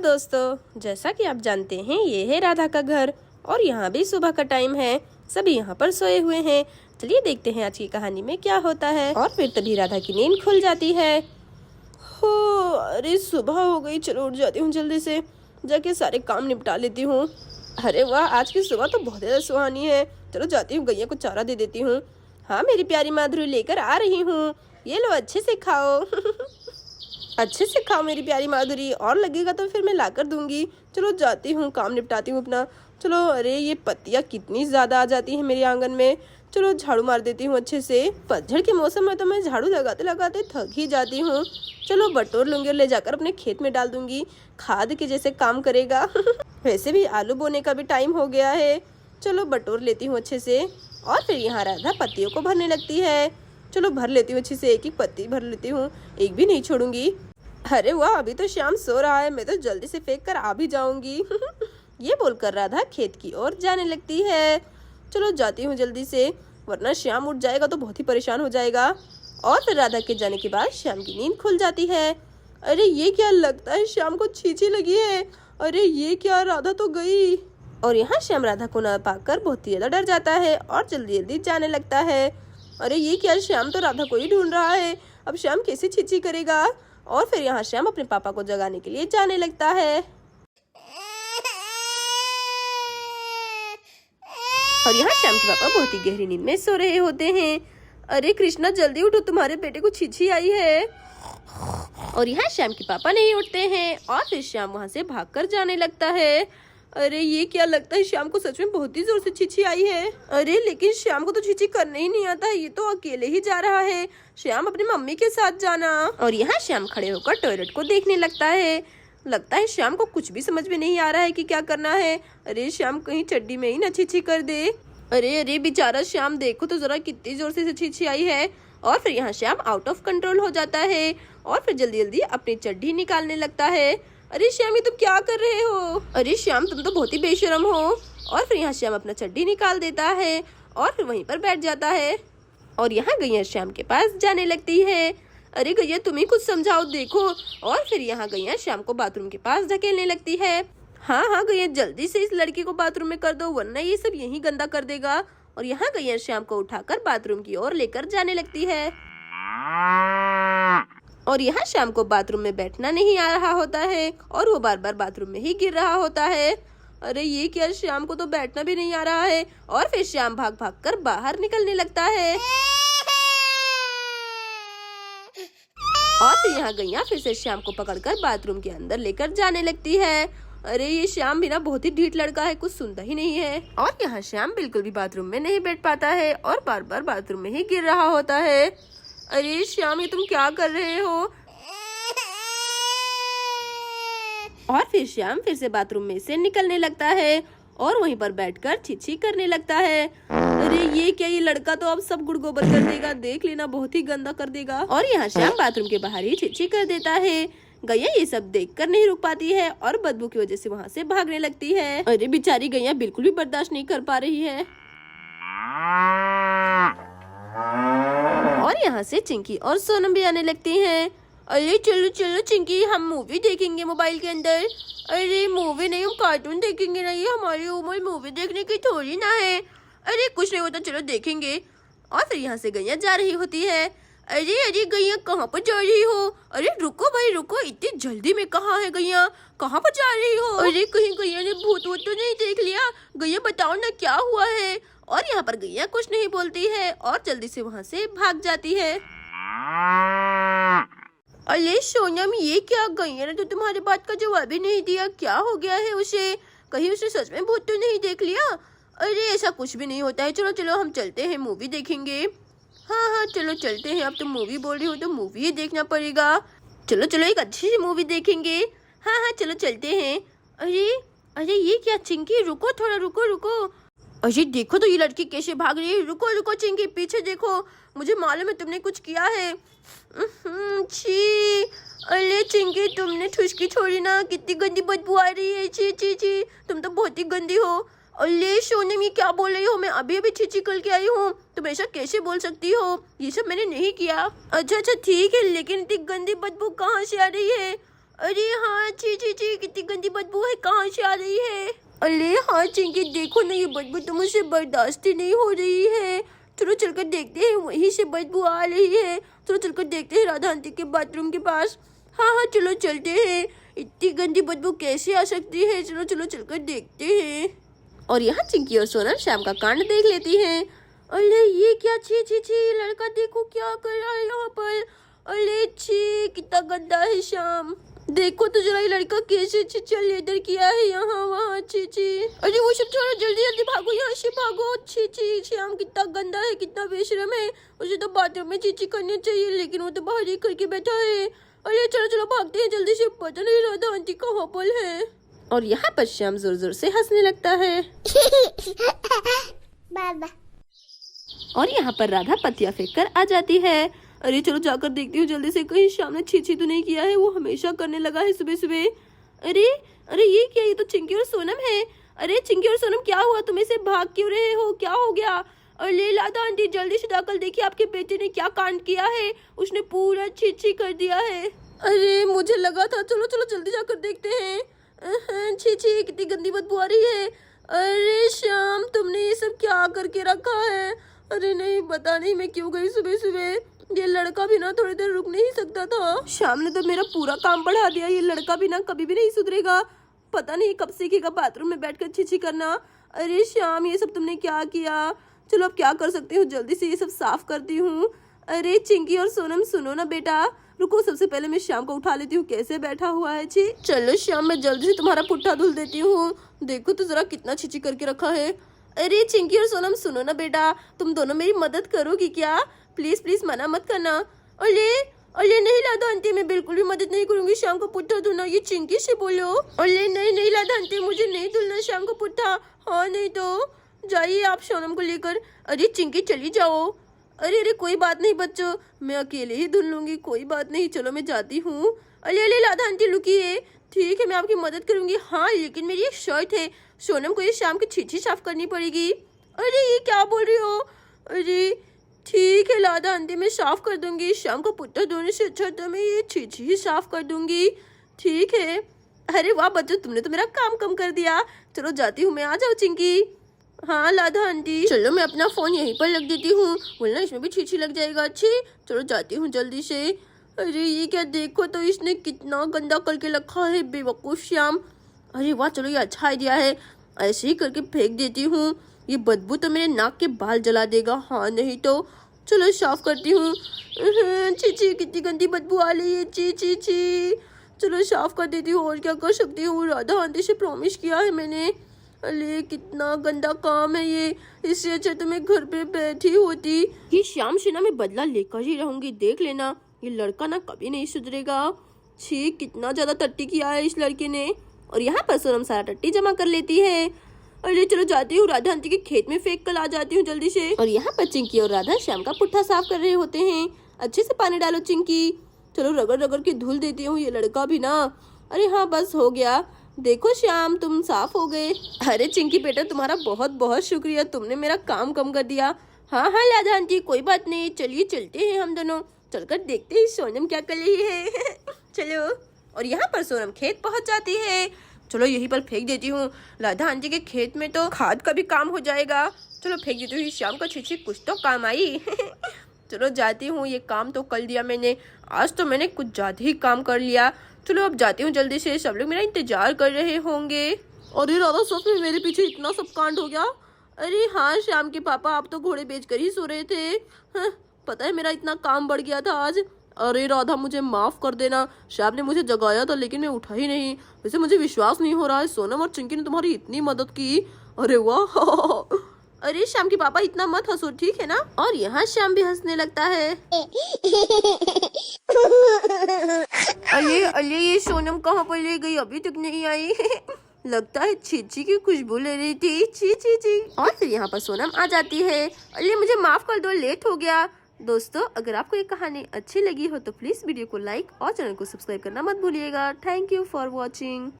दोस्तों, जैसा कि आप जानते हैं ये है राधा का घर और यहाँ भी सुबह का टाइम है। सभी यहाँ पर सोए हुए हैं। चलिए देखते हैं आज की कहानी में क्या होता है। और फिर तभी राधा की नींद खुल जाती है। हो, अरे सुबह हो गई, चलो उठ जाती हूँ जल्दी से, जाके सारे काम निपटा लेती हूँ। अरे वाह, आज की सुबह तो बहुत ज़्यादा सुहानी है। चलो जाती हूँ, गैया को चारा दे देती हूँ। हाँ मेरी प्यारी माधुरी, लेकर आ रही हूँ, ये लो अच्छे से खाओ। अच्छे से खाओ मेरी प्यारी माधुरी, और लगेगा तो फिर मैं लाकर दूंगी। चलो जाती हूँ, काम निपटाती हूँ अपना। चलो, अरे ये पत्तियाँ कितनी ज़्यादा आ जाती हैं मेरे आंगन में। चलो झाड़ू मार देती हूँ अच्छे से। पतझड़ के मौसम में तो मैं झाड़ू लगाते लगाते थक ही जाती हूँ। चलो बटोर लूँगी और ले जाकर अपने खेत में डाल दूँगी, खाद के जैसे काम करेगा। वैसे भी आलू बोने का भी टाइम हो गया है। चलो बटोर लेती हूँ अच्छे से। और फिर यहाँ राधा पत्तियों को भरने लगती है। चलो भर लेती हूँ अच्छे से, एक एक पत्ती भर लेती हूँ, एक भी नहीं छोड़ूंगी। अरे वाह, अभी तो श्याम सो रहा है, मैं तो जल्दी से फेंक कर आ भी जाऊंगी। ये बोलकर राधा खेत की ओर जाने लगती है। चलो जाती हूँ जल्दी से, वरना श्याम उठ जाएगा तो बहुत ही परेशान हो जाएगा। और फिर राधा के जाने के बाद श्याम की नींद खुल जाती है। अरे ये क्या, लगता है श्याम को छींची लगी है। अरे ये क्या, राधा तो गई। और यहाँ श्याम राधा को न पाकर बहुत ही ज्यादा डर जाता है और जल्दी जल्दी जाने लगता है। अरे ये क्या, श्याम तो राधा को ही ढूंढ रहा है, अब श्याम कैसे छींची करेगा। और फिर यहाँ श्याम अपने पापा को जगाने के लिए जाने लगता है। और यहाँ श्याम के पापा बहुत ही गहरी नींद में सो रहे होते हैं। अरे कृष्णा जल्दी उठो, तुम्हारे बेटे को छींची आई है। और यहाँ श्याम के पापा नहीं उठते हैं और फिर श्याम वहाँ से भागकर जाने लगता है। अरे ये क्या, लगता है श्याम को सच में बहुत ही जोर से छींची आई है। अरे लेकिन श्याम को तो छींची करने ही नहीं आता है, ये तो अकेले ही जा रहा है। श्याम अपनी मम्मी के साथ जाना। और यहाँ श्याम खड़े होकर टॉयलेट को देखने लगता है। लगता है श्याम को कुछ भी समझ में नहीं आ रहा है कि क्या करना है। अरे श्याम कहीं चड्डी में ही ना छींची कर दे। अरे अरे बेचारा श्याम, देखो तो जरा कितनी जोर से छींची आई है। और फिर यहाँ श्याम आउट ऑफ कंट्रोल हो जाता है और फिर जल्दी जल्दी अपनी चड्डी निकालने लगता है। अरे श्याम, ये तुम क्या कर रहे हो? अरे श्याम, तुम तो बहुत ही बेशरम हो। और फिर यहाँ श्याम अपना चड्डी निकाल देता है और फिर वहीं पर बैठ जाता है। और यहाँ गैया श्याम के पास जाने लगती है। अरे गैया, तुम ही कुछ समझाओ, देखो। और फिर यहाँ गैया श्याम को बाथरूम के पास धकेलने लगती है। हाँ हाँ गैया, जल्दी से इस लड़की को बाथरूम में कर दो, वरना ये सब यही गंदा कर देगा। और यहाँ गैया श्याम को उठाकर बाथरूम की ओर लेकर जाने लगती है। और यहाँ श्याम को बाथरूम में बैठना नहीं आ रहा होता है और वो बार बार बाथरूम में ही गिर रहा होता है। अरे ये क्या, श्याम को तो बैठना भी नहीं आ रहा है। और फिर श्याम भाग भाग कर बाहर निकलने लगता है। और फिर यहाँ गैया फिर से श्याम को पकड़कर बाथरूम के अंदर लेकर जाने लगती है। अरे ये श्याम भी ना बहुत ही ढीठ लड़का है, कुछ सुनता ही नहीं है। और यहाँ श्याम बिल्कुल भी बाथरूम में नहीं बैठ पाता है और बार बार बाथरूम में ही गिर रहा होता है। अरे श्याम, ये तुम क्या कर रहे हो? और फिर श्याम फिर से बाथरूम में से निकलने लगता है और वहीं पर बैठकर छींची करने लगता है। अरे ये क्या, ये लड़का तो अब सब गुड़ गोबर कर देगा, देख लेना, बहुत ही गंदा कर देगा। और यहाँ श्याम बाथरूम के बाहर ही छींची कर देता है। गैया ये सब देखकर नहीं रुक पाती है और बदबू की वजह से वहाँ से भागने लगती है। अरे बेचारी गैया बिल्कुल भी बर्दाश्त नहीं कर पा रही है। और यहाँ से चिंकी और सोनम भी आने लगती हैं। अरे चलो चलो चिंकी, हम मूवी देखेंगे मोबाइल के अंदर। अरे मूवी नहीं, हम कार्टून देखेंगे ना, ये हमारी उम्र मूवी देखने की थोड़ी ना है। अरे कुछ नहीं होता, चलो देखेंगे। और फिर यहाँ से गैया जा रही होती है। अरे अरे गैया, कहाँ पर जा रही हो? अरे रुको भाई रुको, इतनी जल्दी में कहाँ है गैया, कहाँ पर जा रही हो? अरे कहीं गैया ने भूत वूत तो नहीं देख लिया? गैया बताओ ना क्या हुआ है। और यहाँ पर गैया कुछ नहीं बोलती है और जल्दी से वहाँ से भाग जाती है। अरे सोनम, ये क्या, गैया ने तो तुम्हारी बात का जवाब ही नहीं दिया, क्या हो गया है उसे? कहीं उसने सच में भूत तो नहीं देख लिया? अरे ऐसा कुछ भी नहीं होता है, चलो चलो हम चलते हैं, मूवी देखेंगे। हाँ हाँ चलो चलते हैं, अब तुम मूवी बोल रही हो तो मूवी ही देखना पड़ेगा। चलो चलो एक अच्छी सी मूवी देखेंगे। हाँ हाँ चलो चलते हैं। अरे अरे ये क्या चिंकी, रुको थोड़ा, रुको रुको। अरे देखो तो ये लड़की कैसे भाग रही है। रुको रुको चिंकी, पीछे देखो, मुझे मालूम है तुमने कुछ किया है। छी, अरे चिंकी तुमने ठुसकी छोड़ी ना, कितनी गंदी बदबू आ रही है। छी छी छी, तुम तो बहुत ही गंदी हो। अरे सोनम, ये क्या बोल रही हो? मैं अभी अभी छींची करके आई हूँ, तुम ऐसा कैसे बोल सकती हो? ये सब मैंने नहीं किया। अच्छा अच्छा ठीक है, लेकिन इतनी गंदी बदबू कहाँ से आ रही है? अरे हाँ, छी छी छी, कितनी गंदी बदबू है, कहाँ से आ रही है? अरे हाँ चिंकी, देखो ना ये बदबू तो मुझसे बर्दाश्त ही नहीं हो रही है। चलो चलकर देखते हैं, वहीं से बदबू आ रही है। चलो चलकर देखते हैं राधा आंटी के बाथरूम के पास। हाँ हाँ चलो चलते हैं, इतनी गंदी बदबू कैसे आ सकती है। चलो चलो चलकर देखते हैं। और यहाँ चिंकी और सोनम शाम का कांड देख लेती हैं। अरे ये क्या, छी छी छी, लड़का देखो क्या कर रहा है यहाँ पर। अरे छी, कितना गंदा है श्याम, देखो तो जरा ये लड़का कैसे छिछल लेदर किया है यहाँ वहाँ। छी छी, अरे वो सब छोड़ो, जल्दी जल्दी भागो यहाँ से, भागो। छी छी, श्याम कितना गंदा है, कितना बेशरम है। उसे तो बाथरूम में चीची करनी चाहिए, लेकिन वो तो बाहर ही करके बैठा है। अरे चलो चलो भागते हैं जल्दी से, पता नहीं राधा आंटी कहाँ पर है। और यहाँ पर श्याम जोर जोर से हंसने लगता है। बाबा। और यहाँ पर राधा पतिया फेंक कर आ जाती है। अरे चलो जाकर देखती हूँ जल्दी से, कहीं श्याम ने छी तो नहीं किया है, वो हमेशा करने लगा है सुबह सुबह। अरे अरे ये क्या, ये तो चिंकी और सोनम है। अरे चिंकी और सोनम क्या हुआ, तुम ऐसे भाग क्यों रहे हो, क्या हो गया? अरे राधा आंटी जल्दी से जाकर देखिए आपके बेटे ने क्या कांड किया है, उसने पूरा छी कर दिया है। अरे मुझे लगा था, चलो चलो जल्दी जाकर देखते हैं। छी छी, कितनी गंदी बदबू आ रही है। अरे श्याम, तुमने ये सब क्या करके रखा है? अरे नहीं, पता नहीं मैं क्यों गई सुबह सुबह। ये लड़का भी ना थोड़ी देर रुक नहीं सकता था। श्याम ने तो मेरा पूरा काम बढ़ा दिया, ये लड़का भी ना कभी भी नहीं सुधरेगा। पता नहीं कब सीखेगा बाथरूम में बैठकर छी करना। अरे श्याम, ये सब तुमने क्या किया? चलो अब क्या कर सकती हूँ, जल्दी से ये सब साफ करती हूँ। अरे चिंकी और सोनम सुनो ना बेटा, रुको, सबसे पहले मैं श्याम को उठा लेती हूँ, कैसे बैठा हुआ है। छी, चलो श्याम, मैं जल्दी से तुम्हारा पुट्ठा धुल देती हूँ। देखो तो जरा कितना छी करके रखा है। अरे चिंकी और सोनम सुनो ना बेटा, तुम दोनों मेरी मदद करोगी क्या? प्लीज प्लीज मना मत करना। अरे अरे नहीं राधा आंटी, मैं बिल्कुल भी मदद नहीं करूंगी श्याम को पुट्ठा धुलना, ये चिंकी से बोलो। अरे नहीं नहीं राधा आंटी, मुझे नहीं धुलना श्याम को पुट्ठा। हाँ नहीं तो जाइए आप सोनम को लेकर। अरे चिंकी चली जाओ। अरे अरे कोई बात नहीं बच्चों, मैं अकेले ही धुल लूंगी, कोई बात नहीं, चलो मैं जाती हूँ। अरे अरे राधा आंटी रुकिए, ठीक है मैं आपकी मदद करूंगी। हाँ लेकिन मेरी एक शर्ट है, सोनम को ये शाम की छीछी साफ करनी पड़ेगी। अरे ये क्या बोल रही हो? अरे ठीक है राधा आंटी, मैं साफ कर दूंगी, शाम को पुट्ठा धोने से अच्छा तो मैं ये छीछी ही साफ कर दूंगी। ठीक है। अरे वाह बच्चों, तुमने तो मेरा काम कम कर दिया। चलो जाती हूँ मैं, आ जाओ चिंकी। हाँ राधा आंटी, चलो मैं अपना फोन यहीं पर रख देती हूँ, वरना इसमें भी छीछी लग जाएगा। अच्छी, चलो जाती हूँ जल्दी से। अरे ये क्या, देखो तो इसने कितना गंदा करके रखा है, बेवकूफ श्याम। अरे वाह, चलो ये अच्छा आइडिया है, ऐसे ही करके फेंक देती हूँ। ये बदबू तो मेरे नाक के बाल जला देगा। हाँ नहीं तो चलो साफ करती हूँ। छी छी, कितनी गंदी बदबू आ रही है, छी छी छी। चलो साफ कर देती हूँ, और क्या कर सकती हूँ, राधा आंटी से प्रॉमिस किया है मैंने। अरे कितना गंदा काम है ये, इससे अच्छा तो मैं घर पे बैठी होती। ये शाम से ना मैं बदला लेकर ही रहूंगी, देख लेना, ये लड़का ना कभी नहीं सुधरेगा। छी, कितना ज्यादा टट्टी किया है इस लड़के ने। और यहाँ पर सोनम सारा टट्टी जमा कर लेती है। अरे चलो जाती हूँ, राधा आंटी के खेत में फेंक कर आ जाती हूँ जल्दी से। और यहाँ पर चिंकी और राधा श्याम का पुट्ठा साफ कर रहे होते हैं। अच्छे से पानी डालो चिंकी, चलो रगड़ रगड़ के धुल देती हूँ ये लड़का भी ना। अरे हाँ बस हो गया, देखो श्याम तुम साफ हो गए। अरे चिंकी बेटा, तुम्हारा बहुत बहुत शुक्रिया, तुमने मेरा काम कम कर दिया। हाँ हाँ राधा आंटी, कोई बात नहीं, चलिए चलते हैं हम दोनों, चलकर देखते हैं सोनम क्या कर रही है। चलो। और यहाँ पर सोनम खेत पहुँच जाती है। चलो यहीं पर फेंक देती हूँ, राधा आंटी के खेत में तो खाद का भी काम हो जाएगा। चलो फेंक देती हूँ, शाम को छीछी कुछ तो काम आई। चलो जाती हूँ, ये काम तो कर लिया मैंने, आज तो मैंने कुछ ज्यादा ही काम कर लिया। चलो अब जाती हूँ जल्दी से, सब लोग मेरा इंतजार कर रहे होंगे। अरे राधा, सच में मेरे पीछे इतना सब कांड हो गया? अरे हाँ श्याम के पापा, आप तो घोड़े बेचकर ही सो रहे थे। हाँ, पता है मेरा इतना काम बढ़ गया था आज। अरे राधा, मुझे माफ कर देना, श्याम ने मुझे जगाया था लेकिन मैं उठा ही नहीं। वैसे मुझे विश्वास नहीं हो रहा है सोनम और चिंकी ने तुम्हारी इतनी मदद की। अरे वाह। अरे श्याम के पापा इतना मत हंसो, ठीक है ना। और यहाँ श्याम भी हंसने लगता है। अरे ये सोनम कहाँ पर ले गई, अभी तक नहीं आई। लगता है छीछी की खुशबू ले रही थी, छी छी छी। और फिर यहाँ पर सोनम आ जाती है। अरे मुझे माफ कर दो, लेट हो गया। दोस्तों, अगर आपको ये कहानी अच्छी लगी हो तो प्लीज वीडियो को लाइक और चैनल को सब्सक्राइब करना मत भूलिएगा। Thank you for watching.